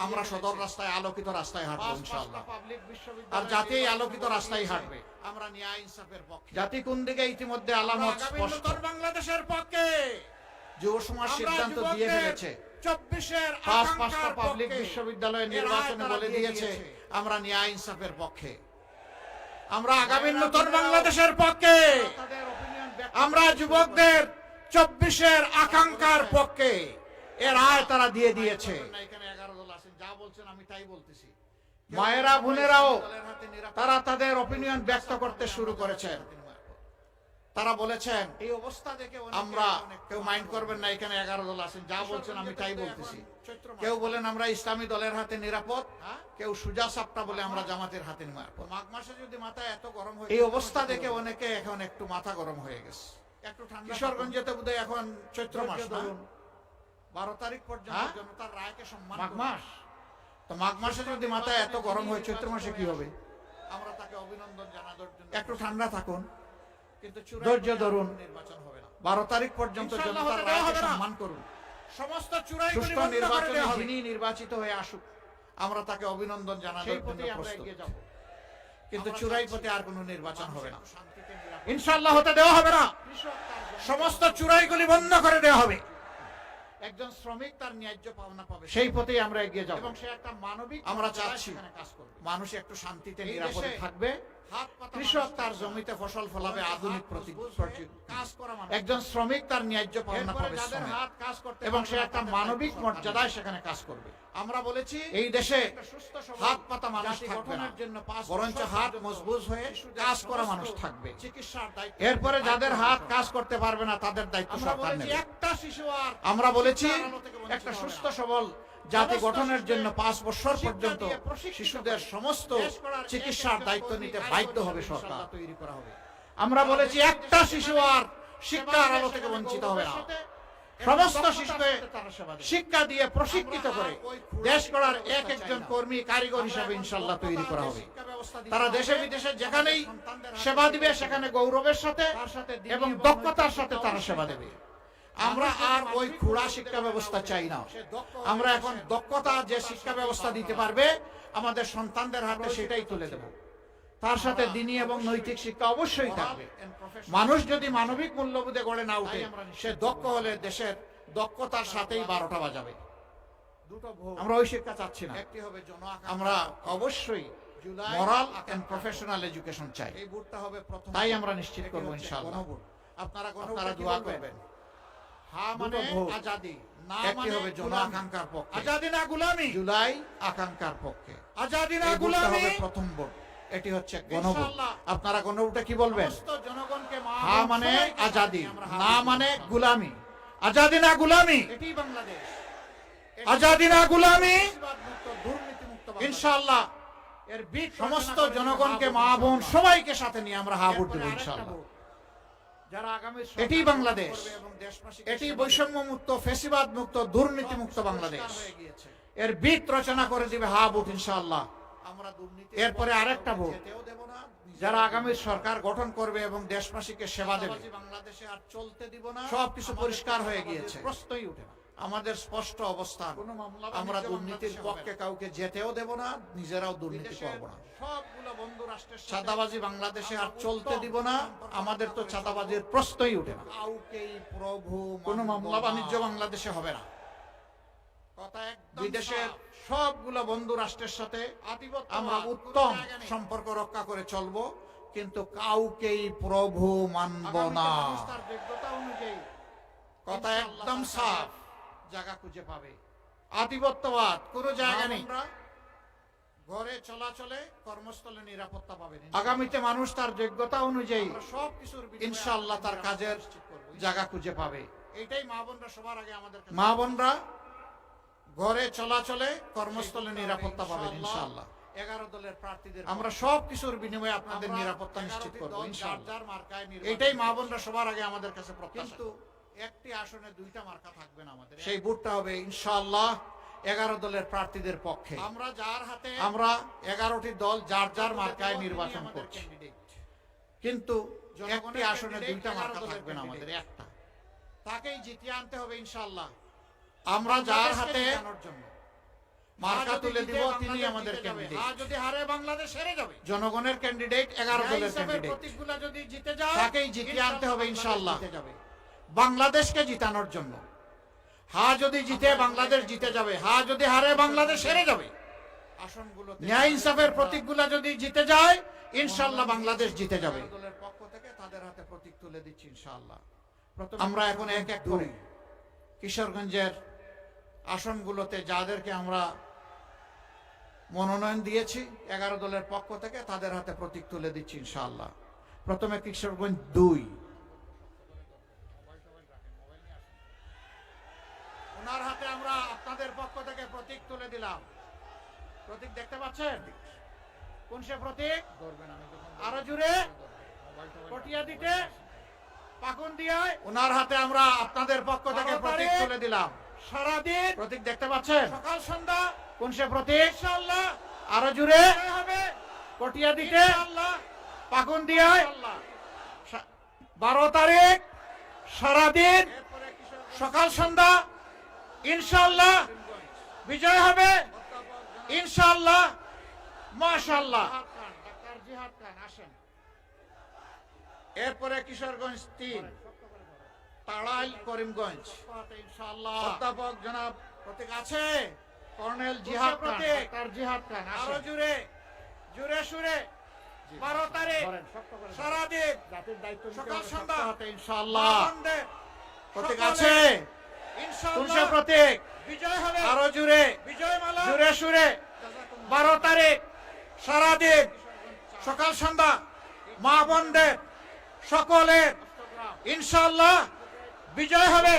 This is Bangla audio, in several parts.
আমরা সদর রাস্তায় আলোকিত রাস্তায় হাঁটবো ইনশাআল্লাহ। আর জাতি আলোকিত রাস্তায় হাঁটবে। আমরা ন্যায় ইনসাফের পক্ষে। জাতি কোন দিকে ইতিমধ্যে আলামত স্পষ্ট। বাংলাদেশের পক্ষে যুব সমাজ সিদ্ধান্ত দিয়ে ফেলেছে। 24-এর 5টা পাবলিক বিশ্ববিদ্যালয়ের নির্বাচনে বলে দিয়েছে আমরা ন্যায় ইনসাফের পক্ষে। আমরা আগামী নতুন বাংলাদেশের পক্ষে। আমরা যুবকদের 24-এর আকাঙ্ক্ষার পক্ষে। এর রায় তারা দিয়ে দিয়েছে। এখানে 11 দল আছেন, যা বলছেন আমি তাই বলতেছি। মায়েরা বোনেরাও তারা তাদের অপিনিয়ন ব্যক্ত করতে শুরু করেছেন। তারা বলেছেন এই অবস্থা দেখে আমরা, কেউ মাইন্ড করবেন না, এখানে 11 দল আছেন, যা বলছেন আমি তাই বলতেছি। কেউ বলেন আমরা ইসলামী দলের হাতে নিরাপদ, কেউ সুজা সাপটা বলে আমরা জামাতের হাতে নিরাপদ। মাঘ মাসে যদি মাথা এত গরম হয়, এই অবস্থা দেখে অনেকে এখন একটু মাথা গরম হয়ে গেছে। একটু ঠান্ডা। কিশোরগঞ্জেতে বোধহয় এখন চৈত্র মাস, 12 তারিখ পর্যন্ত জনতার রায়কে সম্মান। মাঘ মাস তো, মাঘ মাসে যদি মাথা এত গরম হয়, চৈত্র মাসে কি হবে? আমরা তাকে অভিনন্দন জানানোর জন্য একটু ঠান্ডা থাকুন, কিন্তু ধৈর্য ধরুন। নির্বাচন হবে না 12 তারিখ পর্যন্ত জনতার রায়কে সম্মান করুন। সমস্ত সুষ্ঠু নির্বাচনে যিনি নির্বাচিত হয়ে আসুক, আমরা তাকে অভিনন্দন জানানোর জন্য প্রস্তুত। কিন্তু চূড়াই পথে আর কোনো নির্বাচন হবে না ইনশাআল্লাহ, হতে দেওয়া হবে না। সমস্ত চূড়াইগুলি বন্ধ করে দেওয়া হবে। একজন শ্রমিক তার ন্যায্য পাওনা পাবে, সেই পথেই আমরা এগিয়ে যাব। এবং সে একটা মানবিক, আমরা চাচ্ছি মানুষ একটু শান্তিতে নিরাপদে থাকবে। কৃষক তার জমিতে ফসল ফলাবে আধুনিক একজন শ্রমিক তার ন্যায্য পাওনা পাবে এবং সে একটা মানবিক মর্যাদায় সেখানে কাজ করবে। আমরা বলেছি এই দেশে হাত পাতা মানুষ থাকবে না, বরঞ্চ হাত মজবুত হয়ে কাজ করা মানুষ থাকবে। চিকিৎসার দায়িত্ব, এরপরে যাদের হাত কাজ করতে পারবে না তাদের দায়িত্ব সরকার নেবে। একটা শিশু, আর আমরা বলেছি একটা সুস্থ সবল জাতি গঠনের জন্য 5 বছর পর্যন্ত শিশুদের সমস্ত চিকিৎসার দায়িত্ব নিতে বাধ্য হবে সরকার। তৈরি করা হবে। আমরা বলেছি একটা শিশু আর শিক্ষার আলো থেকে বঞ্চিত হবে না। সমস্ত শিশুকে শিক্ষা দিয়ে প্রশিক্ষিত করে দেশ গড়ার একজন কর্মী, কারিগর হিসাবে ইনশাআল্লাহ তৈরি করা হবে। তারা দেশে বিদেশে যেখানেই সেবা দিবে, সেখানে গৌরবের সাথে এবং দক্ষতার সাথে তারা সেবা দেবে। আমরা আর ওই খুড়া শিক্ষা ব্যবস্থা চাই না। আমরা এখন দক্ষতা যে শিক্ষা ব্যবস্থা দিতে পারবে আমাদের সন্তানদের হাতে, সেটাই তুলে দেব। তার সাথে দ্বীনি এবং নৈতিক শিক্ষা অবশ্যই থাকবে। মানুষ যদি মানবিক মূল্যবোধে গড়ে না উঠে, সে দক্ষ হলে দেশের দক্ষতার সাথেই 12টা বাজাবে। আমরা ওই শিক্ষা চাচ্ছি না। আমরা অবশ্যই মোরাল এন্ড প্রফেশনাল এডুকেশন চাই। এই বুটটা হবে প্রথম, তাই আমরা নিশ্চিত করব ইনশাআল্লাহ। আপনারা দোয়া করবেন। হ্যাঁ মানে আজাদি, না মানে হবে জন আকাঙ্ক্ষার পক্ষে। আজাদি না গোলামি, জুলাই আকাঙ্ক্ষার পক্ষে। আজাদি না গোলামি হবে প্রথম ভোট। এটি হচ্ছে গণভোট। আপনারা গণভোটে কি বলবেন? জনগণকে হ্যাঁ মানে আজাদি, না মানে গোলামি। আজাদি না গোলামি, এটি বাংলাদেশ। আজাদি না গোলামি, ইনশাআল্লাহ এর বিট সমস্ত জনগণকে, মা বোন সবাইকে সাথে নিয়ে আমরা হ্যাঁ ভোট দেব ইনশাআল্লাহ। এটি বাংলাদেশ, এটি বৈষম্য মুক্ত, ফ্যাসিবাদ মুক্ত, দুর্নীতি মুক্ত বাংলাদেশ। এর বিট রচনা করে দিবে হ্যাঁ ভোট ইনশাআল্লাহ। এরপরে আরেকটা ভোট, যারা আগামী সরকার গঠন করবে এবং দেশবাসীকে সেবা দেবে। বাংলাদেশে আর চলতে দিব না, সবকিছু পরিষ্কার হয়ে গিয়েছে, প্রশ্নই উঠে না। আমাদের স্পষ্ট অবস্থান, আমরা দুর্নীতির পক্ষে কাউকে যেতেও দেব না, নিজেরাও দুর্নীতি করব না। সবগুলো বন্ধু রাষ্ট্রের চাঁদাবাজি বাংলাদেশে আর চলতে দিব না, আমাদের তো চাঁদাবাজির প্রশ্নই উঠে না। কাউকেই প্রভু, কোনো মামলা বাণিজ্য বাংলাদেশে হবে না। বিদেশের সবগুলো বন্ধু রাষ্ট্রের সাথে আমরা উত্তম সম্পর্ক রক্ষা করে চলব, কিন্তু কাউকেই প্রভু মানব না। কথা একদম সাফ, জায়গা খুঁজে পাবে। আধিপত্যবাদ কোনো জায়গা নেই। ঘরে চলাচলে, কর্মস্থলে নিরাপত্তা পাবেন। আগামীতে মানুষ তার যোগ্যতা অনুযায়ী সবকিছুর ইনশাআল্লাহ তার কাজের জায়গা খুঁজে পাবে। এটাই মা বোনরা সবার আগে আমাদের, মা বোনরা ঘরে চলাচলে, কর্মস্থলে নিরাপত্তা পাবেন ইনশাআল্লাহ। 11 দলের প্রার্থীদের আমরা সবকিছুর বিনিময়ে আপনাদের নিরাপত্তা নিশ্চিত করব ইনশাআল্লাহ। এটাই মা বোনরা সবার আগে আমাদের কাছে প্রত্যাশা। কিন্তু একটি আসনে 2টা মার্কা থাকবে না আমাদের, সেই ভোটটা হবে ইনশাআল্লাহ 11 দলের প্রার্থীদের পক্ষে। আমরা যার হাতে, আমরা 11টি দল যার যার মার্কায় নির্বাচন করছি, কিন্তু একটি আসনে 2টা মার্কা থাকবে না আমাদের, একটা। তাকেই জিতিয়ে আনতে হবে ইনশাআল্লাহ। আমরা যার হাতে মার্কা তুলে দিব, তিনি আমাদের ক্যান্ডিডেট। যদি হারে বাংলাদেশ হেরে যাবে। জনগণের ক্যান্ডিডেট, 11 দলের ক্যান্ডিডেট, প্রতীকগুলো যদি জিতে যায় তাকেই জিতিয়ে আনতে হবে ইনশাআল্লাহ বাংলাদেশকে জিতানোর জন্য। যদি জিতে বাংলাদেশ জিতে যাবে, যদি হারে বাংলাদেশ হেরে যাবে। আসনগুলো ন্যায় ইনসাফের প্রতীকগুলো যদি জিতে যায় ইনশাআল্লাহ বাংলাদেশ জিতে যাবে। দলের পক্ষ থেকে তাদের হাতে প্রতীক তুলে দিচ্ছি ইনশাআল্লাহ। আমরা এখন এক এক করে কিশোরগঞ্জের আসনগুলোতে যাদেরকে আমরা মনোনয়ন দিয়েছি 11 দলের পক্ষ থেকে তাদের হাতে প্রতীক তুলে দিচ্ছি ইনশাআল্লাহ। প্রথমে কিশোরগঞ্জ 2, ওনার হাতে আমরা আপনাদের পক্ষ থেকে প্রতীক তুলে দিলাম। প্রতীক দেখতে পাচ্ছেন? কোন সে প্রতীক? আরো জুড়ে পটিয়া দিতে পাকুন দিয়ায় ওনার হাতে আমরা আপনাদের পক্ষ থেকে প্রতীক তুলে দিলাম। সারাদিন প্রতীক দেখতে পাচ্ছেন? সকাল সন্ধ্যা কোন সে প্রতীক? ইনশাআল্লাহ আরো জুড়ে হবে পটিয়া দিতে ইনশাআল্লাহ পাকুন দিয়ায় 12 তারিখ সারাদিন সকাল সন্ধ্যা ইনশাআল্লাহ বিজয় হবে ইনশাআল্লাহ মাশাআল্লাহ। ডাক্তার জিহাদ খান আসেন। এরপরে কিশোরগঞ্জ 3, তাড়াইল করিমগঞ্জ ইনশাআল্লাহ অধ্যাপক জনাব প্রতীক আছে কর্নেল জিহাদ খান, ডাক্তার জিহাদ খান আরো জুড়ে জুড়ে সুরে 12 তারিখ সারাদিন জাতির দায়িত্ব সকাল সন্ধ্যা ইনশাআল্লাহ প্রতীক আছে ইনশাআল্লাহ প্রতীক বিজয় হবে আরো জুড়ে বিজয়মালা জুড়ে সুরে 12 তারিখ সারাদিন সকাল সন্ধ্যা মা বোনদের সকলের ইনশাআল্লাহ বিজয় হবে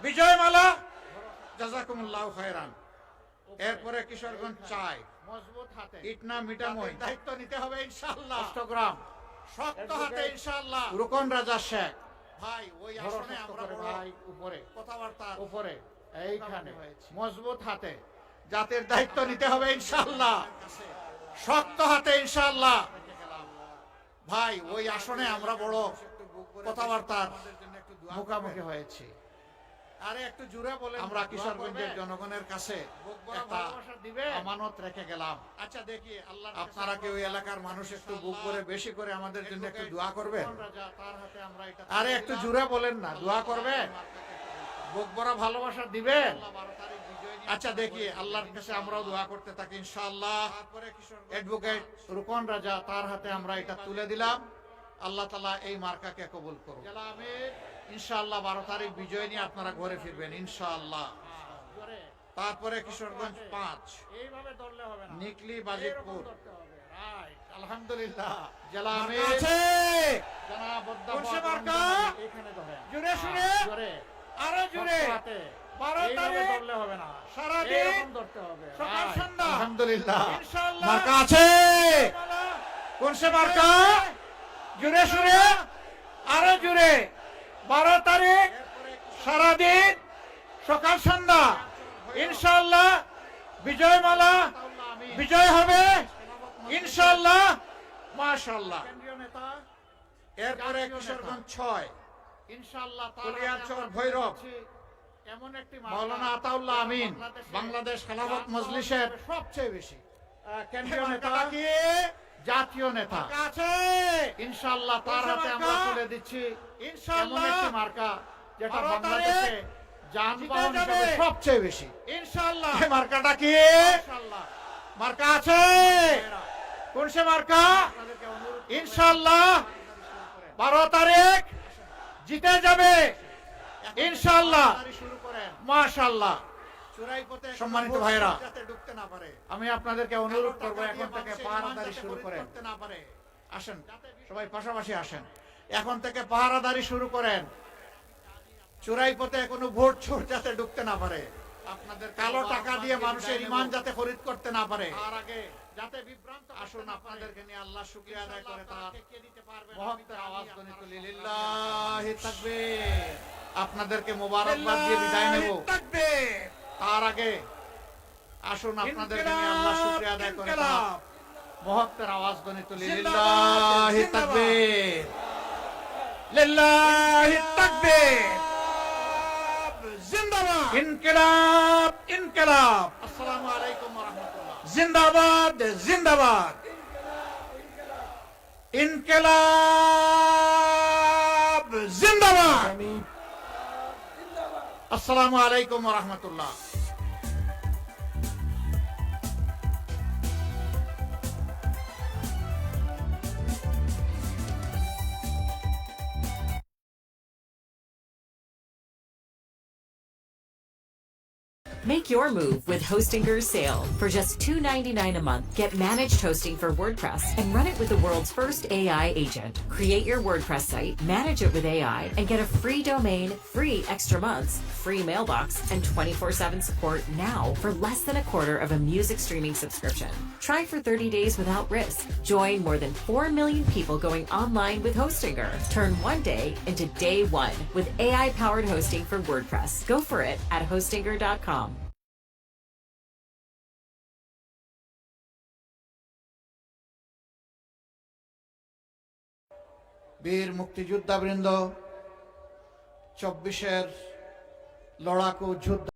বিজয়মালা জাযাকুমুল্লাহু খায়রান। এরপরে কিশোরগঞ্জ 4, মজবুত হাতে ইটনা মিটামই দায়িত্ব নিতে হবে ইনশাআল্লাহ। চট্টগ্রাম শক্ত হাতে ইনশাআল্লাহ রুকন রাজা শেখ ভাই ওই আসনে আমরা ভাই উপরে কথাবার্তা উপরে এইখানে মজবুত হাতে জাতির দায়িত্ব নিতে হবে ইনশাআল্লাহ শক্ত হাতে ইনশাআল্লাহ ভাই ওই আসনে আমরা বড় কথাবার্তার মুখোমুখি হয়েছি। আরে একটু জোরে বলেন। আমরা কিশোরগঞ্জের জনগণের কাছে একটা আমানত রেখে গেলাম। আচ্ছা দেখি আল্লাহ আপনারা কি ওই এলাকার মানুষ একটু বুক করে বেশি করে আমাদের জন্য একটু দোয়া করবেন? আরে একটু জোরে বলেন না, দোয়া করবেন, বুক ভরা ভালোবাসা দিবেন। আচ্ছা দেখি আল্লাহর কাছে আমরাও দোয়া করতে থাকি ইনশাআল্লাহ। অ্যাডভোকেট রুকন রাজা তার হাতে আমরা এটা তুলে দিলাম। আল্লাহ তাআলা এই মার্কাকে কবুল করুন ইনশাআল্লাহ। 12 তারিখ বিজয় নিয়ে আপনারা ঘরে ফিরবেন ইনশাআল্লাহ। তারপরে কিশোরগঞ্জ 5, এইভাবে ধরলে হবে না, নিকলি বাজিতপুর আলহামদুলিল্লাহ জেলা আমির আছে জনাব অধ্যাপক এখানে ধরেন জোরে শুনে জোরে আরো জোরে 12 তারিখ ধরলে হবে না, সারা দিন ধরতে হবে সকাল সন্ধ্যা আলহামদুলিল্লাহ ইনশাআল্লাহ। মার্কা আছে কোন সে মার্কা? জোরে শুনে আরো জোরে 12 তারিখ সারা দিন সকাল সন্ধ্যা ইনশাআল্লাহ বিজয়মালা বিজয় হবে ইনশাআল্লাহ মাশাআল্লাহ। এরপরে কিশোরগঞ্জ 6 ইনশাআল্লাহ কলিয়াচর ভৈরব এমন একটি মাওলানা আতাউল্লাহ আমিন বাংলাদেশ খেলাফত মজলিসের সবচেয়ে বেশি কেন্দ্রীয় নেতা কি জাতীয় নেতা আছে ইনশাআল্লাহ তার হাতে আমরা তুলে দিচ্ছি ইনশাআল্লাহ একটি মার্কা যেটা বাংলাদেশে যানবাহন হিসেবে সবচেয়ে বেশি ইনশাআল্লাহ। এই মার্কাটা কি ইনশাআল্লাহ মার্কা আছে কোন সে মার্কা? ইনশাআল্লাহ 12 তারিখ জিতে যাবে ইনশাআল্লাহ মাশাআল্লাহ। সম্মানিত ভাইরা আমি আপনাদেরকে অনুরোধ করব এখন থেকে পাহারাদারি শুরু করেন। আসেন সবাই পাশাপাশি আসেন, এখন থেকে পাহারাদারি শুরু করেন। চোরাই পথে কোনো ভোট চোর যাতে ঢুকতে না পারে, আপনাদের কালো টাকা দিয়ে মানুষের ঈমান যাতে খরিদ করতে না পারে, তার আগে যাতে বিভ্রান্ত। আসুন আপনাদেরকে নিয়ে আল্লাহ শুকরিয়া আদায় করে তার মহত্বের আওয়াজ ধ্বনিত লিল্লাহি তাকবীর। আপনাদেরকে মোবারকবাদ দিয়ে বিদায় নেব। তার আগে আসুন আপনাদেরকে নিয়ে আল্লাহ শুকরিয়া আদায় করে তার মহত্বের আওয়াজ ধ্বনিত লিল্লাহি তাকবীর লিল্লাহি তাকবীর জিন্দাবাদ ইনকিলাব ইনকিলাব। আসসালামু আলাইকুম। জিন্দাবাদ জিন্দাবাদ ইনকিলাব জিন্দাবাদ আসসালামু আলাইকুম ওয়া রাহমাতুল্লাহ Make your move with Hostinger's sale. For just $2.99 a month, get managed hosting for WordPress and run it with the world's first AI agent. Create your WordPress site, manage it with AI, and get a free domain, free extra months, free mailbox, and 24/7 support now for less than a quarter of a music streaming subscription. Try for 30 days without risk. Join more than 4 million people going online with Hostinger. Turn one day into day one with AI-powered hosting for WordPress. Go for it at hostinger.com. বীর মুক্তিযোদ্ধাবৃন্দ 24-এর লড়াকু যুদ্ধ